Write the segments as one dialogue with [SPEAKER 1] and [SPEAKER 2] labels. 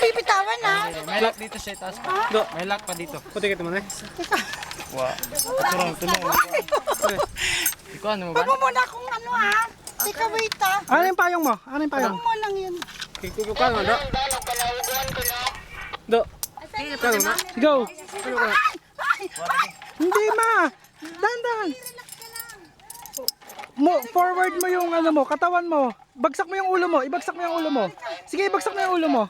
[SPEAKER 1] bibitawan ha.
[SPEAKER 2] May lock dito sa itaas pa. Do, may lock pa dito.
[SPEAKER 3] Puti kita mo na.
[SPEAKER 2] Wa. Turang tunog. Ikaw ano mo ba?
[SPEAKER 1] Huwag mo muna kung ano ha. Teka, wait ha.
[SPEAKER 3] Ano yung payong mo? Ano yung payong?
[SPEAKER 1] Huwag mo lang yun.
[SPEAKER 3] Kikukuha mo, do. Do. Go. Hindi ma. Dahan-dahan. Forward mo yung ano mo, katawan mo. Bagsak mo yung ulo mo. Ibagsak mo yung ulo mo. Sige, ibagsak mo yung ulo mo.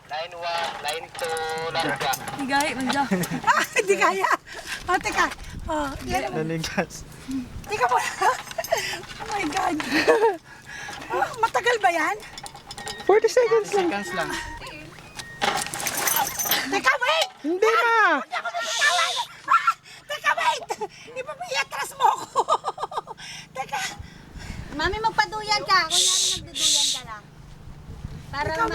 [SPEAKER 4] Line 1, line 2, larga.
[SPEAKER 1] Higay, manja. Hindi kaya. Oh, teka. Oh, yan.
[SPEAKER 2] Naligas.
[SPEAKER 1] Teka muna. Oh my God. Oh, matagal ba yan?
[SPEAKER 3] 40 seconds lang.
[SPEAKER 2] Seconds lang.
[SPEAKER 1] Teka, wait!
[SPEAKER 3] Hindi ma.
[SPEAKER 1] Hindi ako natatawan! Ah! Teka, wait! Iatras mo ako! Teka!
[SPEAKER 5] Mami, magpaduyan ka. Kunyari nagduduyan ka lang. Para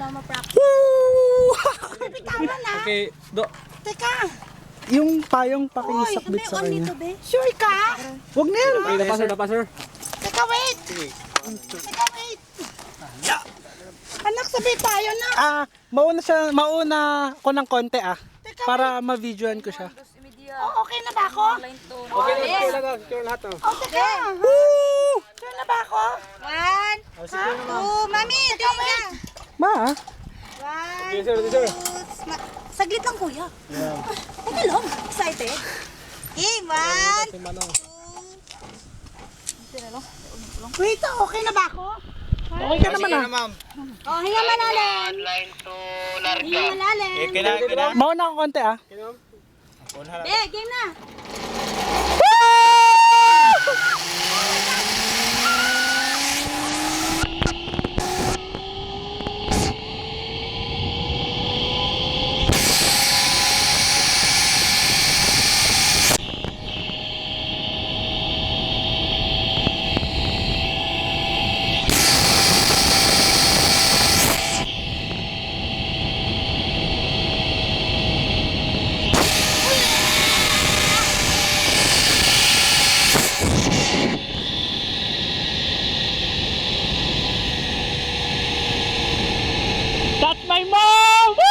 [SPEAKER 5] ma-practice.
[SPEAKER 1] Woo! Bitawan na!
[SPEAKER 3] Okay, do.
[SPEAKER 1] Teka!
[SPEAKER 3] Yung payong pakisakbit sa kanya.
[SPEAKER 1] Sure ka?
[SPEAKER 3] Huwag na yan. Napasar.
[SPEAKER 1] Teka, wait! Teka, wait! Anak, sabi tayo na!
[SPEAKER 3] Mauna ko ng konti para ma-videoan ko siya.
[SPEAKER 1] Oh, okay na ba ako?
[SPEAKER 3] Okay lang, secure lahat oh.
[SPEAKER 1] Oh, teka! Woo! Sure na ba ako?
[SPEAKER 5] 1, 2, mami, tingin ka.
[SPEAKER 3] Ma,
[SPEAKER 5] 1, 2, saglit lang kuya. Teka lang, excited. Okay, 1, 2.
[SPEAKER 1] Wait, okay na ba ako?
[SPEAKER 3] okay ka naman
[SPEAKER 2] ma'am.
[SPEAKER 5] Oh, hinga malalim.
[SPEAKER 4] Line 2, larga.
[SPEAKER 5] Hinga malalim.
[SPEAKER 2] Kailangan.
[SPEAKER 3] Mauna ko konti
[SPEAKER 5] Game na.
[SPEAKER 3] That's my mom! Woo!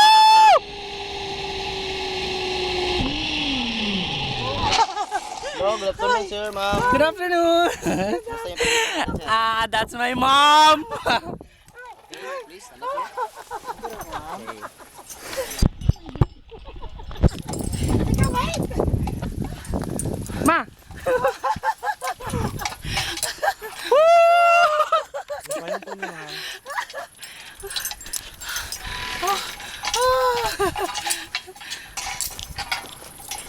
[SPEAKER 2] Good afternoon, sir, ma'am.
[SPEAKER 3] Good afternoon! That's my mom!
[SPEAKER 1] Teka, wait!
[SPEAKER 3] Ma!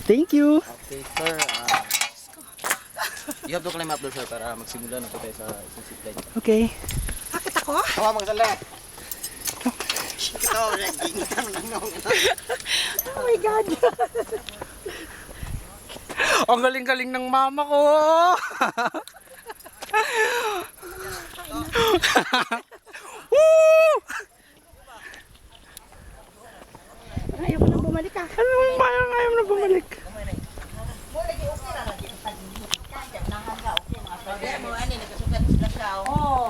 [SPEAKER 3] Thank you!
[SPEAKER 2] Okay, sir. You have to climb up there, sir, para magsimula na po tayo sa zip line.
[SPEAKER 3] Okay.
[SPEAKER 1] Bakit ako?
[SPEAKER 2] Hawa, magsala.
[SPEAKER 1] Oh my God!
[SPEAKER 3] Ang galing-galing ng mama ko! Woo!
[SPEAKER 1] Ayoko nang bumalik ah.
[SPEAKER 3] Anong ayaw na bumalik?
[SPEAKER 1] Oh,